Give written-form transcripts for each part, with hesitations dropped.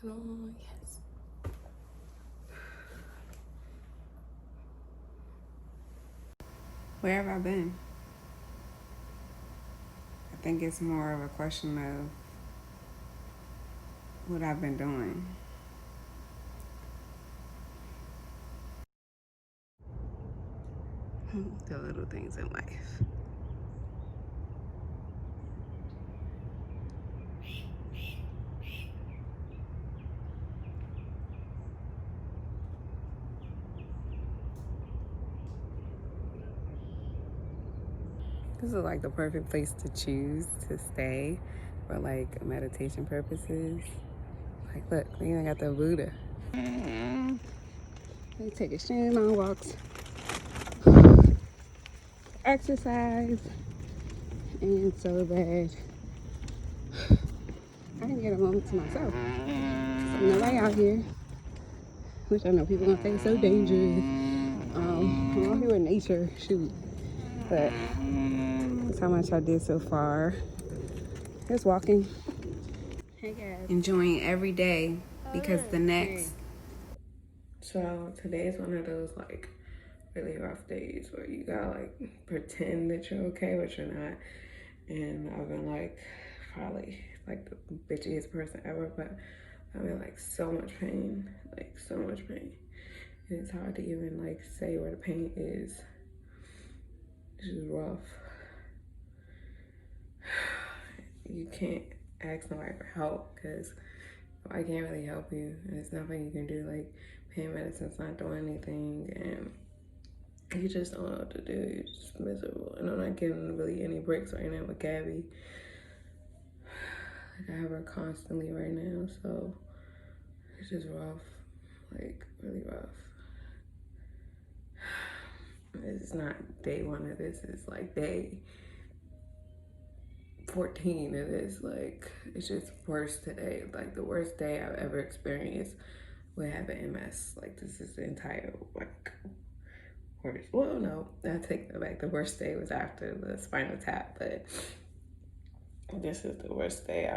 Yes. Where have I been? I think it's more of a question of what I've been doing. The little things in life. This is like the perfect place to choose to stay for like meditation purposes. Like, look, we even got the Buddha. They take extremely long walks, exercise, and so that I can get a moment to myself. So nobody out here, which I know people gonna say is so dangerous. I'm out here with nature, shoot. But that's how much I did so far. Just walking. Hey guys. Enjoying every day because the next. So today is one of those like really rough days where you gotta like pretend that you're okay, but you're not. And I've been like probably like the bitchiest person ever, but I'm in like so much pain, like so much pain. And it's hard to even like say where the pain is. It's just rough. You can't ask nobody for help because I can't really help you. And there's nothing you can do. Like pain medicine's not doing anything, and you just don't know what to do. You're just miserable. And I'm not getting really any breaks right now with Gabby. Like I have her constantly right now, so it's just rough, like really rough. It's not day one of this, it's like day 14 of this. Like it's just worse today, like the worst day I've ever experienced with having MS. Like this is the entire like worst. Well, no, I take that back. The worst day was after the spinal tap, but this is the worst day.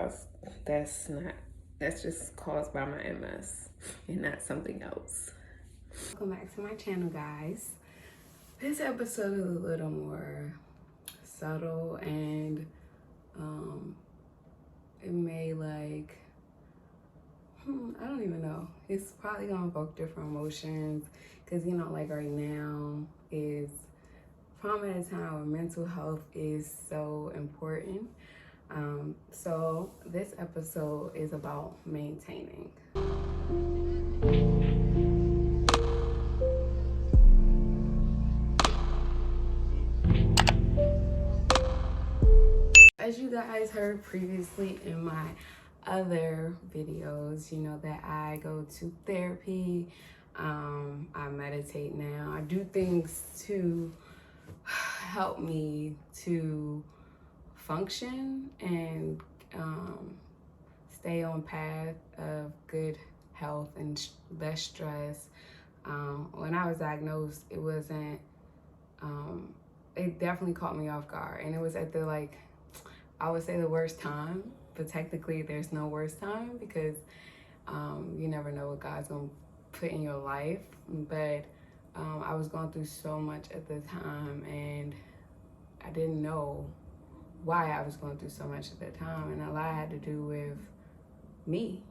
That's just caused by my MS and not something else. Welcome back to my channel, guys. This episode is a little more subtle, and it may like, I don't even know. It's probably gonna evoke different emotions because, you know, like right now is probably at a time where mental health is so important. So this episode is about maintaining. As you guys heard previously in my other videos, you know that I go to therapy. I meditate now. I do things to help me to function and stay on path of good health and less stress. When I was diagnosed, it wasn't, it definitely caught me off guard, and it was at the like, I would say the worst time, but technically there's no worst time because you never know what God's gonna put in your life. But I was going through so much at the time, and I didn't know why I was going through so much at that time, and a lot had to do with me,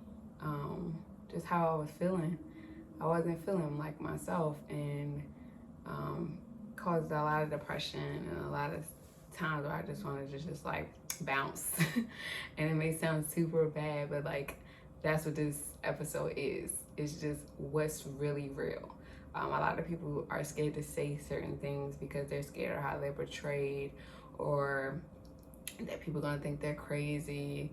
just how I was feeling. I wasn't feeling like myself, and caused a lot of depression and a lot of times where I just wanted to just like bounce. And it may sound super bad, but like that's what this episode is. It's just what's really real. A lot of people are scared to say certain things because they're scared of how they're portrayed, or that people are gonna think they're crazy.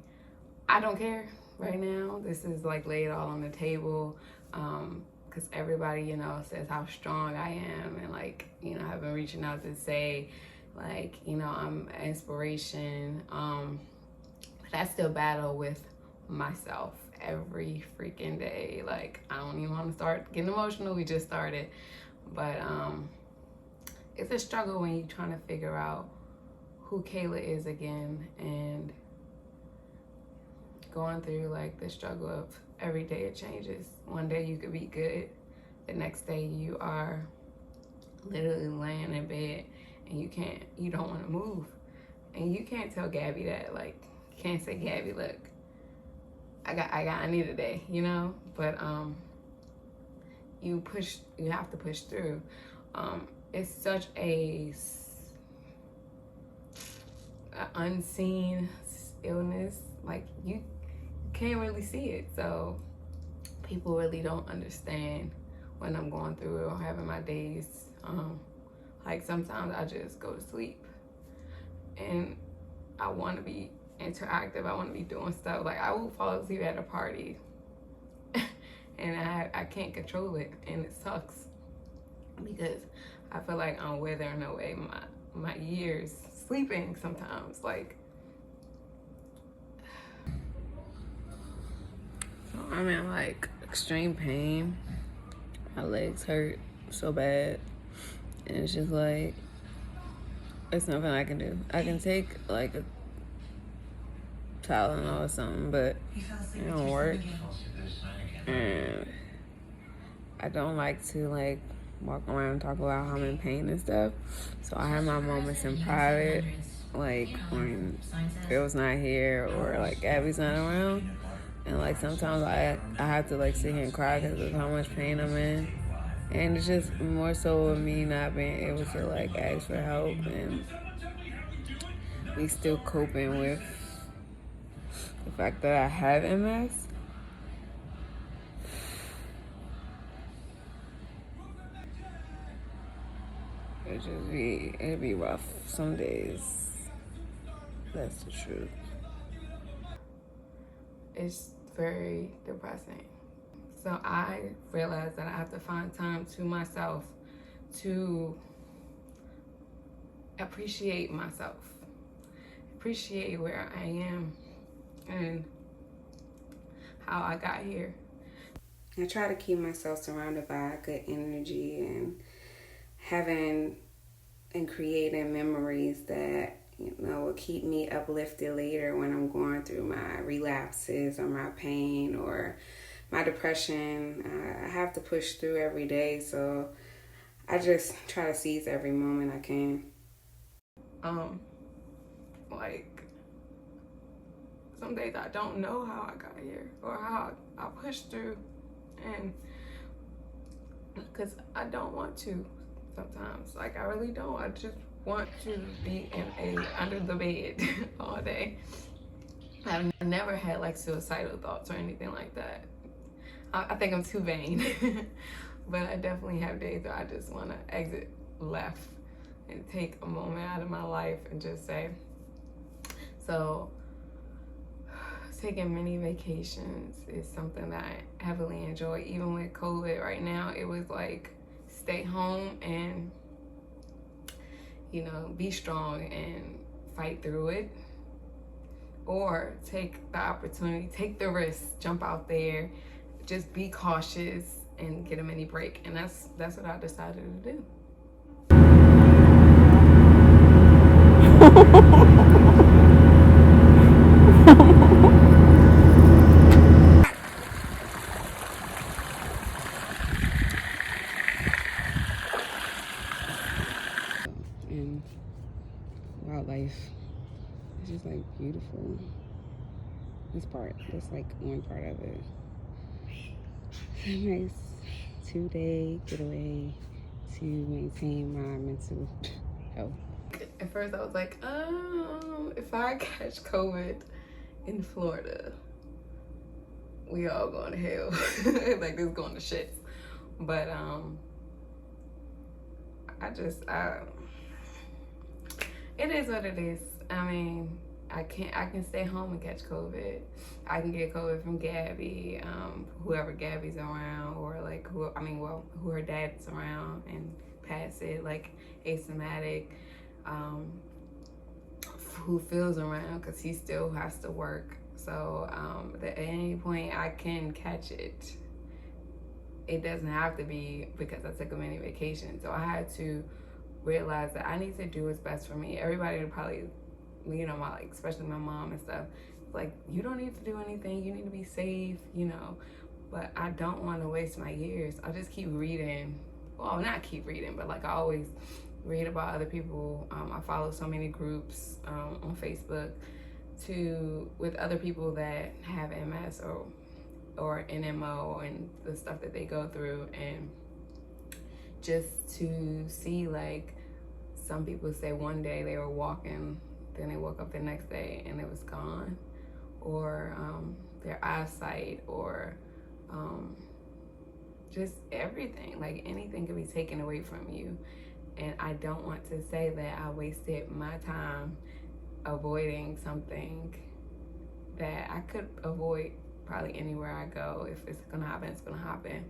I don't care right now. This is like laid all on the table. Because everybody, you know, says how strong I am, and like, you know, I've been reaching out to say, like, you know, I'm an inspiration. But I still battle with myself every freaking day. Like, I don't even want to start getting emotional. We just started, but it's a struggle when you're trying to figure out who Kayla is again, and going through like the struggle of every day it changes. One day you could be good, the next day you are literally laying in bed and you don't want to move. And you can't tell Gabby that, like, you can't say, Gabby, look, I need a day, you know? But you have to push through. It's such a unseen illness, like you can't really see it, so people really don't understand when I'm going through it or having my days. Like sometimes I just go to sleep and I want to be interactive, I want to be doing stuff, like I will fall asleep at a party and I can't control it, and it sucks because I feel like I'm withering away my years sleeping sometimes. Like, so I'm in like extreme pain. My legs hurt so bad, and it's just like, it's nothing I can do. I can take like a Tylenol or something, but it don't work. And I don't like to like walk around and talk about how I'm in pain and stuff. So I have my moments in private, like when Phil's not here or like Abby's not around. And like sometimes I have to like sit here and cry because of how much pain I'm in. And it's just more so of me not being able to like ask for help and me still coping with the fact that I have MS. It'd be rough some days. That's the truth. It's very depressing. So I realized that I have to find time to myself to appreciate myself, appreciate where I am and how I got here. I try to keep myself surrounded by good energy and having and creating memories that, you know, will keep me uplifted later when I'm going through my relapses or my pain or my depression. I have to push through every day, so I just try to seize every moment I can. Like, some days I don't know how I got here or how I pushed through, and because I don't want to sometimes. Like, I really don't. I just want to be under the bed all day. I've never had like suicidal thoughts or anything like that. I think I'm too vain. But I definitely have days where I just want to exit left and take a moment out of my life and just say. So taking many vacations is something that I heavily enjoy. Even with COVID right now, it was like stay home and, you know, be strong and fight through it. Or take the opportunity, take the risk, jump out there, just be cautious and get a mini break. And that's what I decided to do. And wildlife is just like beautiful. That's like one part of it. A nice 2-day getaway to maintain my mental health. At first I was like, if I catch COVID in Florida, we all going to hell. Like, this going to shit. But it is what it is. I mean, I can stay home and catch COVID. I can get COVID from Gabby, whoever Gabby's around, or like who her dad's around, and pass it like asymptomatic. Who Phil's around, because he still has to work. So at any point I can catch it. It doesn't have to be because I took a mini vacation. So I had to realize that I need to do what's best for me. Everybody would probably, you know, especially my mom and stuff, like, you don't need to do anything, you need to be safe, you know. But I don't want to waste my years. I'll just keep reading. Well, not keep reading, but like I always read about other people. I follow so many groups on Facebook with other people that have MS or NMO and the stuff that they go through, and just to see, like, some people say one day they were walking, then they woke up the next day and it was gone, or their eyesight, or just everything, like anything could be taken away from you. And I don't want to say that I wasted my time avoiding something that I could avoid probably anywhere I go. If it's gonna happen, it's gonna happen.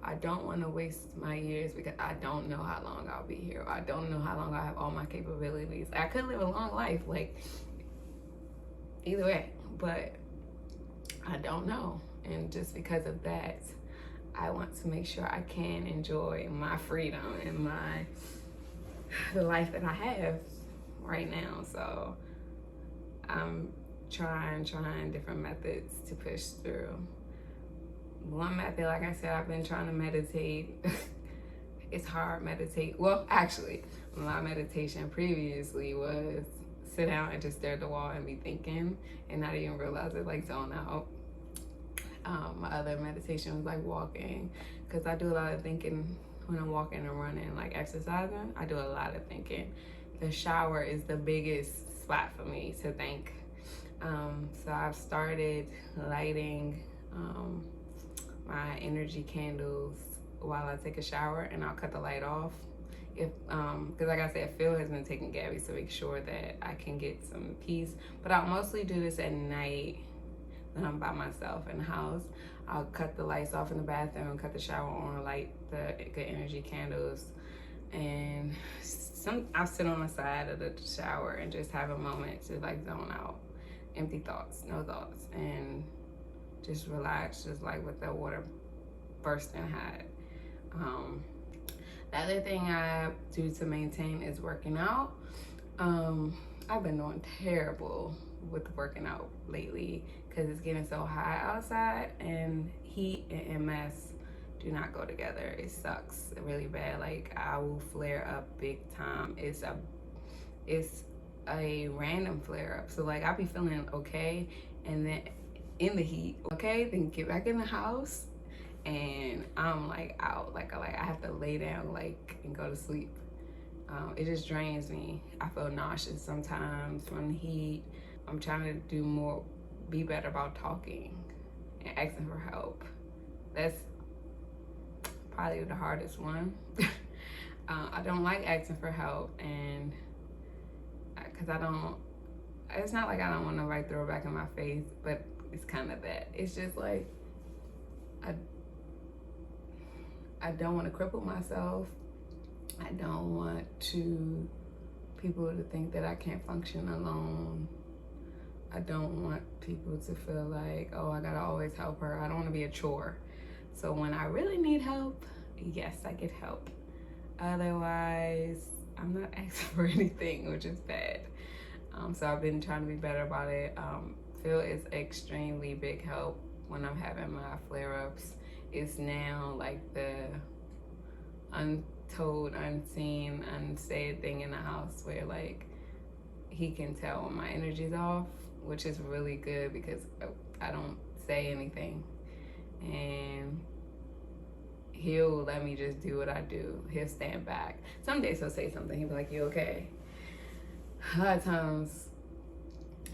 I don't want to waste my years because I don't know how long I'll be here. I don't know how long I have all my capabilities. I could live a long life, like, either way, but I don't know. And just because of that, I want to make sure I can enjoy my freedom and the life that I have right now. So I'm trying different methods to push through. One method, like I said, I've been trying to meditate. It's hard meditate. Well, actually, my meditation previously was sit down and just stare at the wall and be thinking and not even realize it, like zone out. My other meditation was like walking, because I do a lot of thinking when I'm walking and running, like exercising. I do a lot of thinking. The shower is the biggest spot for me to think. So I've started lighting my energy candles while I take a shower, and I'll cut the light off. If because like I said, Phil has been taking Gabby to make sure that I can get some peace. But I'll mostly do this at night when I'm by myself in the house. I'll cut the lights off in the bathroom, cut the shower on, light the good energy candles, and I'll sit on the side of the shower and just have a moment to like zone out, empty thoughts, no thoughts, and just relax, just like with the water bursting hot. The other thing I do to maintain is working out. I've been doing terrible with working out lately because it's getting so hot outside, and heat and MS do not go together. It sucks really bad. Like, I will flare up big time. It's a random flare up. So like, I'll be feeling okay, and then in the heat, okay, then get back in the house and I'm like out, like I have to lay down like and go to sleep. It just drains me. I feel nauseous sometimes from the heat. I'm trying to be better about talking and asking for help. That's probably the hardest one. I don't like asking for help, and because it's not like I don't want nobody to throw it back in my face, but it's kind of that. It's just like, I don't want to cripple myself. I don't want people to think that I can't function alone. I don't want people to feel like, oh, I gotta always help her. I don't want to be a chore. So when I really need help, yes, I get help. Otherwise, I'm not asking for anything, which is bad. So I've been trying to be better about it. Phil is extremely big help when I'm having my flare-ups. It's now like the untold, unseen, unsaid thing in the house where like he can tell when my energy's off, which is really good because I don't say anything, and he'll let me just do what I do. He'll stand back. Some days he'll say something, he'll be like, you okay? A lot of times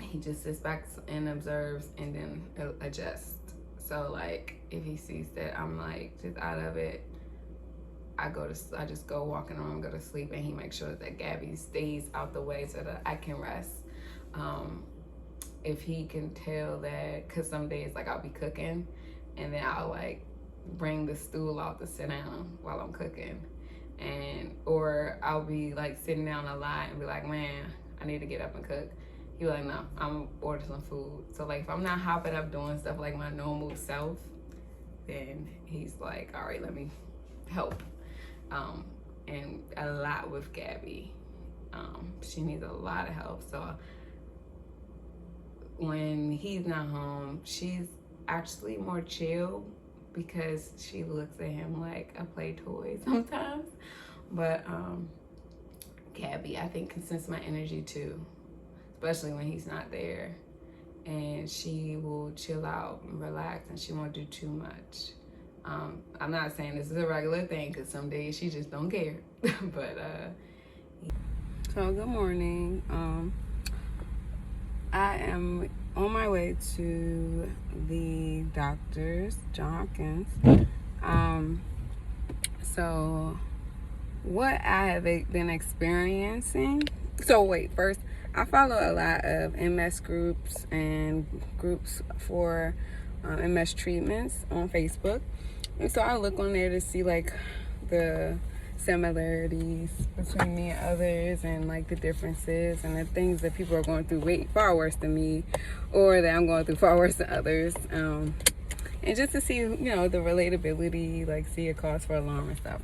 he just sits back and observes and then adjusts. So like if he sees that I'm like just out of it, I just go walk in the room, go to sleep, and he makes sure that Gabby stays out the way so that I can rest. If he can tell that, because some days like I'll be cooking and then I'll like bring the stool out to sit down while I'm cooking, or I'll be like sitting down a lot and be like, man, I need to get up and cook. He'll be like, no, I'm gonna order some food. So like if I'm not hopping up doing stuff like my normal self, then he's like, all right, let me help. And a lot with Gabby. She needs a lot of help. So when he's not home, she's actually more chill because she looks at him like a play toy sometimes. But Gabby, I think, can sense my energy too, especially when he's not there. And she will chill out and relax, and she won't do too much. I'm not saying this is a regular thing, because some days she just don't care. But so good morning. I am on my way to the doctor's, John Hopkins. So what I have been experiencing. So wait, first, I follow a lot of MS groups and groups for MS treatments on Facebook. And so I look on there to see like the similarities between me and others, and like the differences and the things that people are going through way far worse than me, or that I'm going through far worse than others. And just to see, you know, the relatability, like see a cause for alarm and stuff.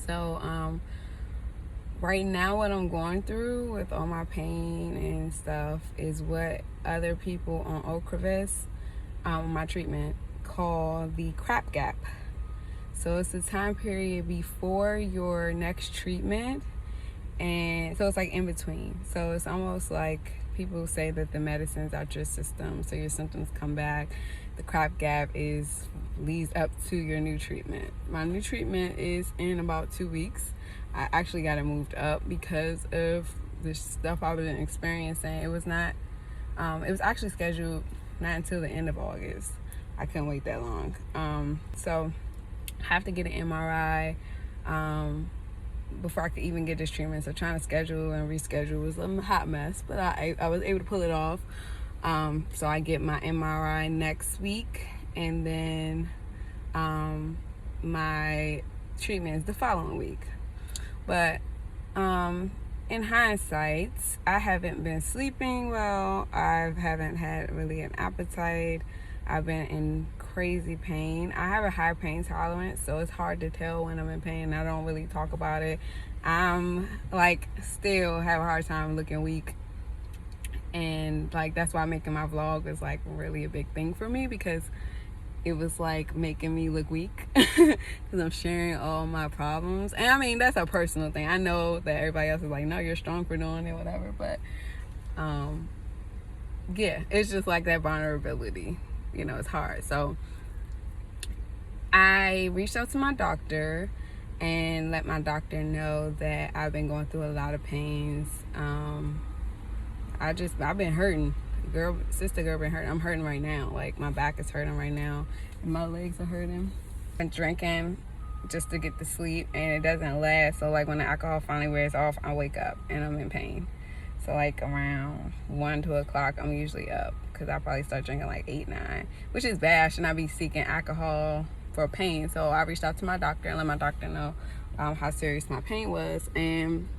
So right now what I'm going through with all my pain and stuff is what other people on Ocrevus, my treatment, call the crap gap. So it's the time period before your next treatment, and so it's like in between. So it's almost like people say that the medicine's out your system, so your symptoms come back. The crap gap leads up to your new treatment. My new treatment is in about 2 weeks. I actually got it moved up because of the stuff I've been experiencing. It was actually scheduled not until the end of August. I couldn't wait that long. So I have to get an MRI before I could even get this treatment. So trying to schedule and reschedule was a hot mess, but I was able to pull it off. So I get my MRI next week, and then my treatment is the following week. But in hindsight, I haven't been sleeping well. I haven't had really an appetite. I've been in crazy pain. I have a high pain tolerance, so it's hard to tell when I'm in pain. I don't really talk about it. I'm like still have a hard time looking weak, and like that's why making my vlog was like really a big thing for me, because it was like making me look weak because I'm sharing all my problems. And I mean, that's a personal thing. I know that everybody else is like, no, you're strong for doing it, whatever, but yeah, it's just like that vulnerability, you know, it's hard. So I reached out to my doctor and let my doctor know that I've been going through a lot of pains. I've been hurting. Sister girl been hurting. I'm hurting right now. Like my back is hurting right now, and my legs are hurting. I'm drinking just to get to sleep, and it doesn't last. So like when the alcohol finally wears off, I wake up and I'm in pain. So like around 1, 2 o'clock, I'm usually up, because I probably start drinking like 8, 9, which is bad. I should not be seeking alcohol for pain. So I reached out to my doctor and let my doctor know how serious my pain was, and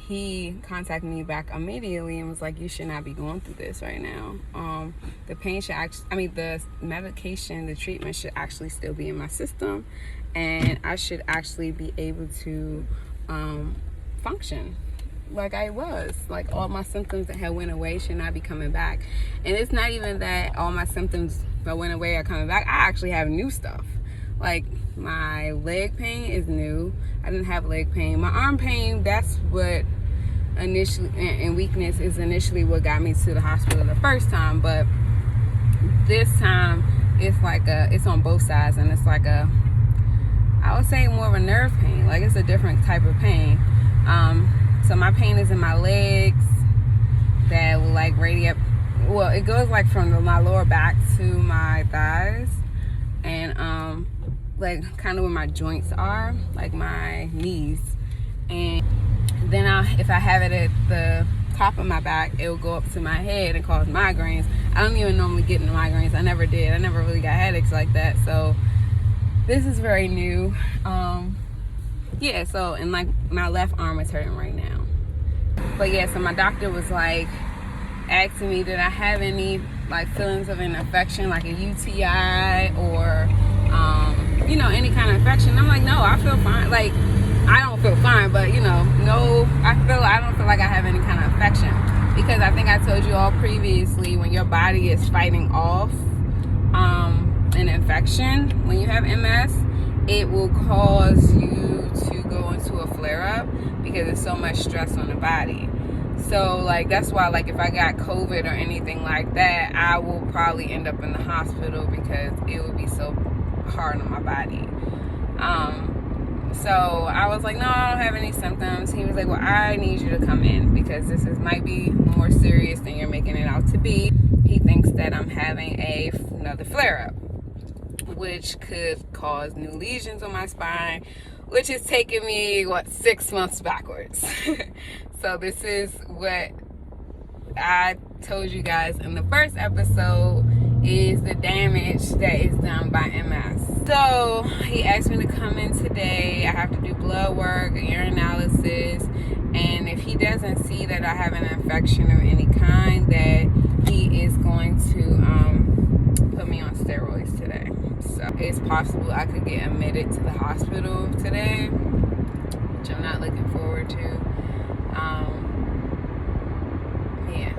he contacted me back immediately and was like, you should not be going through this right now. The pain should the medication, the treatment should actually still be in my system, and I should actually be able to function like I was. Like all my symptoms that had went away should not be coming back. And it's not even that all my symptoms that went away are coming back. I actually have new stuff. Like my leg pain is new. I didn't have leg pain. My arm pain, that's what initially, and weakness is initially what got me to the hospital the first time. But this time it's like it's on both sides, and it's like I would say more of a nerve pain. Like it's a different type of pain. So my pain is in my legs that will like radiate. Well, it goes like from my lower back to my thighs, and like kind of where my joints are, like my knees. And then if I have it at the top of my back, it will go up to my head and cause migraines. I don't even normally get into migraines. I never did. I never really got headaches like that. So this is very new. Yeah, so, and like my left arm is hurting right now. But yeah, so my doctor was like asking me, did I have any like feelings of an infection, like a UTI or you know, any kind of infection. I'm like, no, I feel fine. Like I don't feel fine, but you know, no, I don't feel like I have any kind of infection. because I think I told you all previously, when your body is fighting off an infection, when you have MS, it will cause you to go into a flare-up because there's so much stress on the body. So like that's why, like, if I got COVID or anything like that, I will probably end up in the hospital because it would be so hard on my body. So I was like, no, I don't have any symptoms. He was like, well, I need you to come in because this might be more serious than you're making it out to be. He thinks that I'm having another flare-up, which could cause new lesions on my spine, which is taking me 6 months backwards. So this is what I told you guys in the first episode is the damage that is done by MS. So he asked me to come in today. I have to do blood work, urinalysis, and if he doesn't see that I have an infection of any kind, that he is going to put me on steroids today. So it's possible I could get admitted to the hospital today, which I'm not looking forward to. Yeah.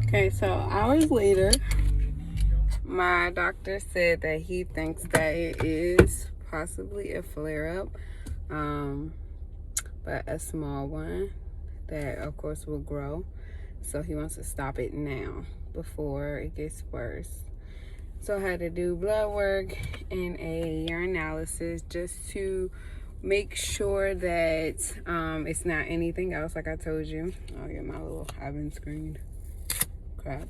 Okay, so hours later, my doctor said that he thinks that it is possibly a flare-up, but a small one that of course will grow. So he wants to stop it now before it gets worse. So I had to do blood work and a urinalysis just to make sure that it's not anything else, like I told you. Oh yeah, my little having screen crap.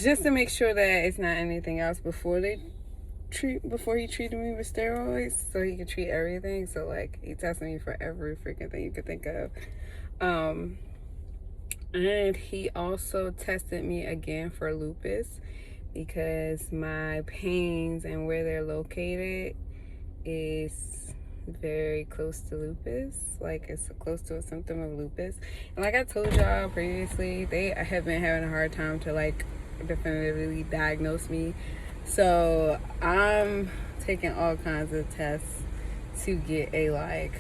Just to make sure that it's not anything else before he treated me with steroids, so he could treat everything. So like he tested me for every freaking thing you could think of. And he also tested me again for lupus because my pains and where they're located is very close to lupus. Like it's close to a symptom of lupus. And like I told y'all previously, they have been having a hard time to like definitively diagnose me. So I'm taking all kinds of tests to get a like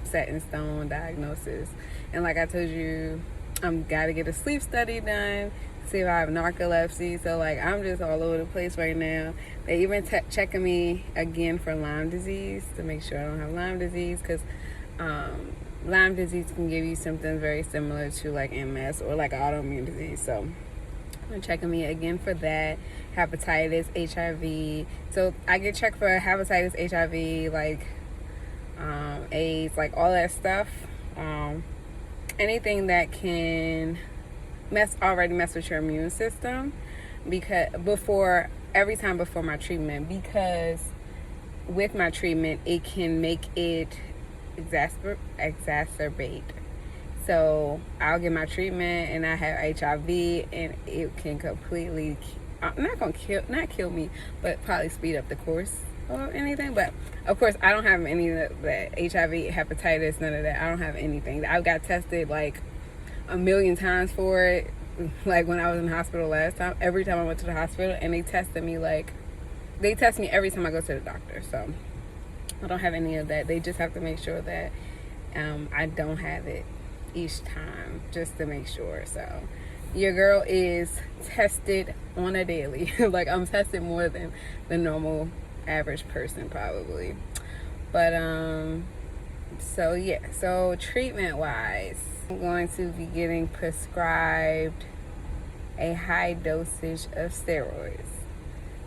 set in stone diagnosis. And like I told you, I'm gotta get a sleep study done, see if I have narcolepsy. So like I'm just all over the place right now. They even checking me again for Lyme disease to make sure I don't have Lyme disease, because Lyme disease can give you symptoms very similar to like MS or like autoimmune disease. So they're checking me again for that. Hepatitis, HIV. So I get checked for hepatitis, HIV, like AIDS, like all that stuff. Anything that can already mess with your immune system, because every time before my treatment, because with my treatment it can make it exacerbate. So I'll get my treatment and I have HIV and it can completely not kill me, but probably speed up the course or anything. But of course I don't have any of that HIV, hepatitis, none of that. I don't have anything. I got tested like a million times for it, like when I was in the hospital last time. Every time I went to the hospital, and they test me every time I go to the doctor. So I don't have any of that. They just have to make sure that I don't have it each time, just to make sure. So your girl is tested on a daily. Like I'm tested more than the normal average person probably. But so yeah, so treatment wise, I'm going to be getting prescribed a high dosage of steroids,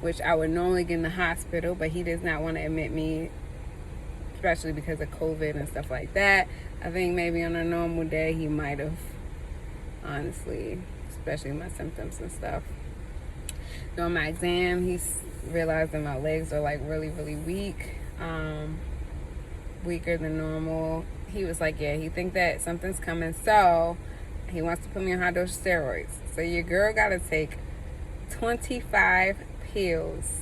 which I would normally get in the hospital, but he does not want to admit me, especially because of COVID and stuff like that. I think maybe on a normal day he might have, honestly, especially my symptoms and stuff. During my exam, he's realized that my legs are like really, really weak, weaker than normal. He was like, yeah, he think that something's coming, so he wants to put me on high dose steroids. So your girl gotta take 25 pills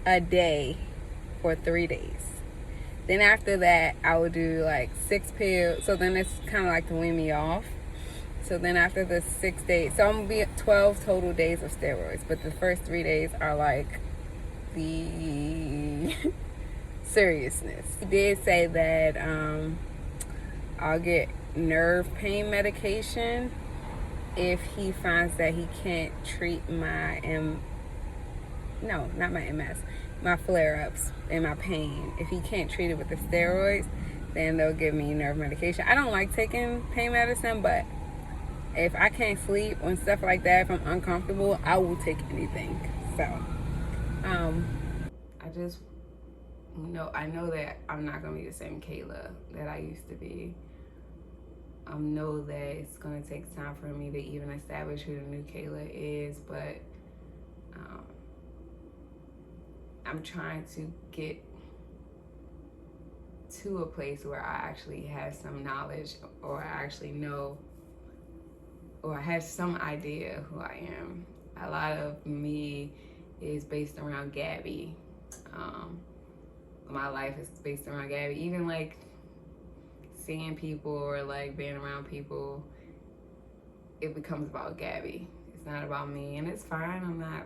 a day for 3 days. Then after that, I would do like 6 pills. So then it's kind of like to wean me off. So then after the 6 days, so I'm gonna be at 12 total days of steroids, but the first 3 days are like the seriousness. He did say that I'll get nerve pain medication if he finds that he can't treat my not my MS, my flare-ups and my pain. If he can't treat it with the steroids, then they'll give me nerve medication. I don't like taking pain medicine, but if I can't sleep and stuff like that, if I'm uncomfortable, I will take anything. So I just I know that I'm not gonna be the same Kayla that I used to be. I know that it's gonna take time for me to even establish who the new Kayla is, but I'm trying to get to a place where I actually have some knowledge, or I actually know, or I have some idea who I am. A lot of me is based around Gabby. My life is based around Gabby. Even like seeing people or like being around people, it becomes about Gabby. It's not about me, and it's fine. I'm not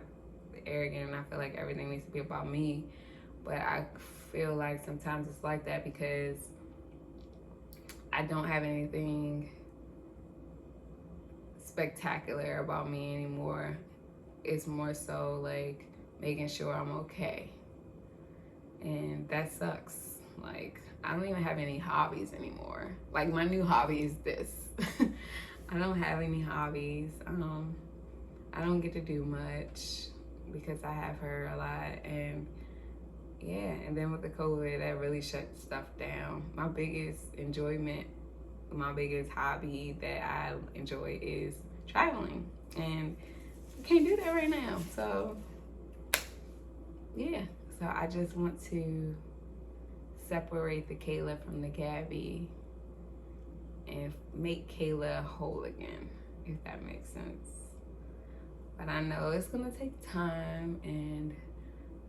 arrogant, and I feel like everything needs to be about me, but I feel like sometimes it's like that because I don't have anything spectacular about me anymore. It's more so like making sure I'm okay, and that sucks. Like, I don't even have any hobbies anymore. Like, my new hobby is this. I don't have any hobbies. I don't get to do much because I have her a lot, and yeah, and then with the COVID, that really shut stuff down. My biggest enjoyment, my biggest hobby that I enjoy is traveling, and I can't do that right now. So yeah, so I just want to separate the Kayla from the Gabby and make Kayla whole again, if that makes sense. But I know it's gonna take time, and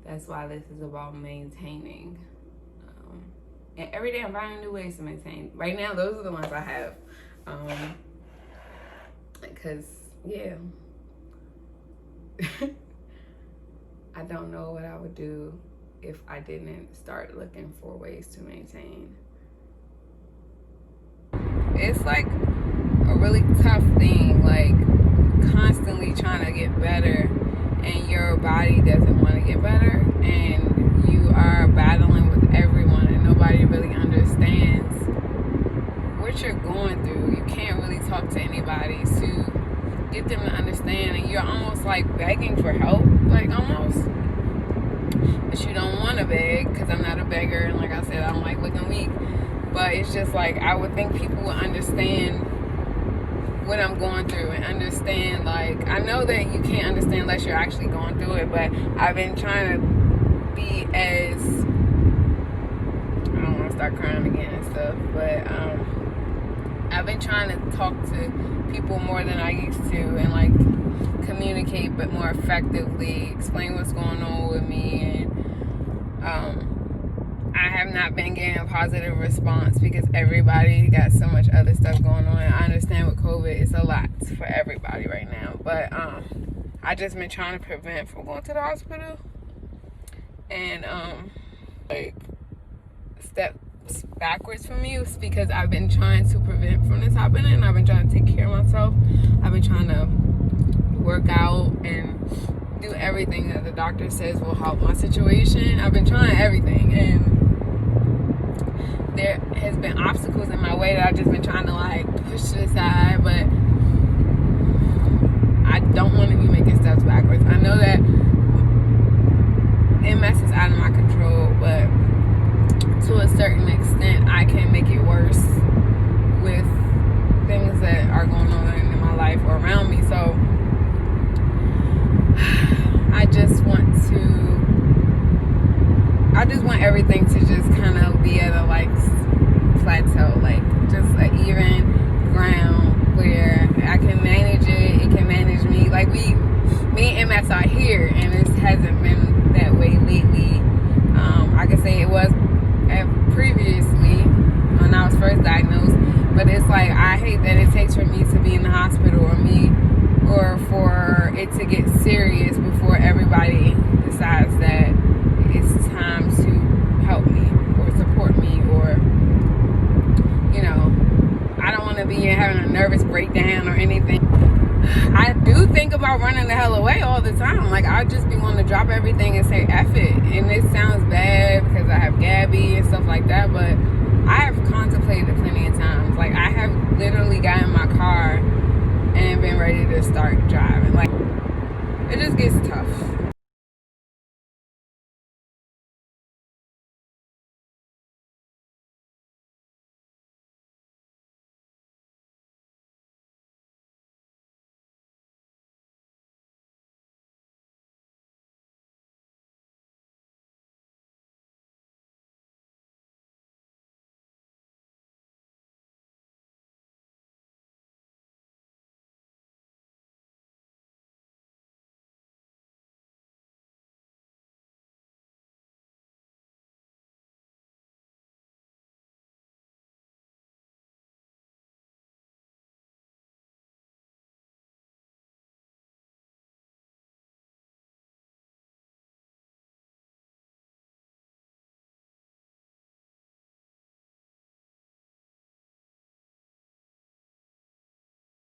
that's why this is about maintaining. And every day I'm finding new ways to maintain. Right now, those are the ones I have. Because, yeah. I don't know what I would do if I didn't start looking for ways to maintain. It's like a really tough thing, like constantly trying to get better, and your body doesn't want to get better, and you are battling with everyone, and nobody really understands what you're going through. You can't really talk to anybody to get them to understand, and you're almost like begging for help, like almost. But you don't want to beg, because I'm not a beggar, and like I said, I don't like looking weak. But it's just like, I would think people would understand what I'm going through, and understand, like, I know that you can't understand unless you're actually going through it, but I've been trying to be as, I don't want to start crying again and stuff, but I've been trying to talk to people more than I used to, and like communicate but more effectively, explain what's going on with me, and I have not been getting a positive response because everybody got so much other stuff going on. I understand with COVID, it's a lot for everybody right now. But I just been trying to prevent from going to the hospital. And like steps backwards for me was because I've been trying to prevent from this happening. I've been trying to take care of myself. I've been trying to work out and do everything that the doctor says will help my situation. I've been trying everything, and there has been obstacles in my way that I've just been trying to like push to the side, but I don't want to be making steps backwards. I know that MS is out of my control, but to a certain extent I can make it worse with things that are going on in my life or around me. So I just want everything to just kind of be at a like plateau, like just an even ground where I can manage it, it can manage me. Like me and MS are here, and it hasn't been that way lately. I could say it was previously when I was first diagnosed, but it's like I hate that it takes for me to be in the hospital about running the hell away all the time. Like, I just be wanting to drop everything and say F it. And it sounds bad because I have Gabby and stuff like that, but I have contemplated it plenty of times. Like, I have literally got in my car and been ready to start driving. Like, it just gets tough.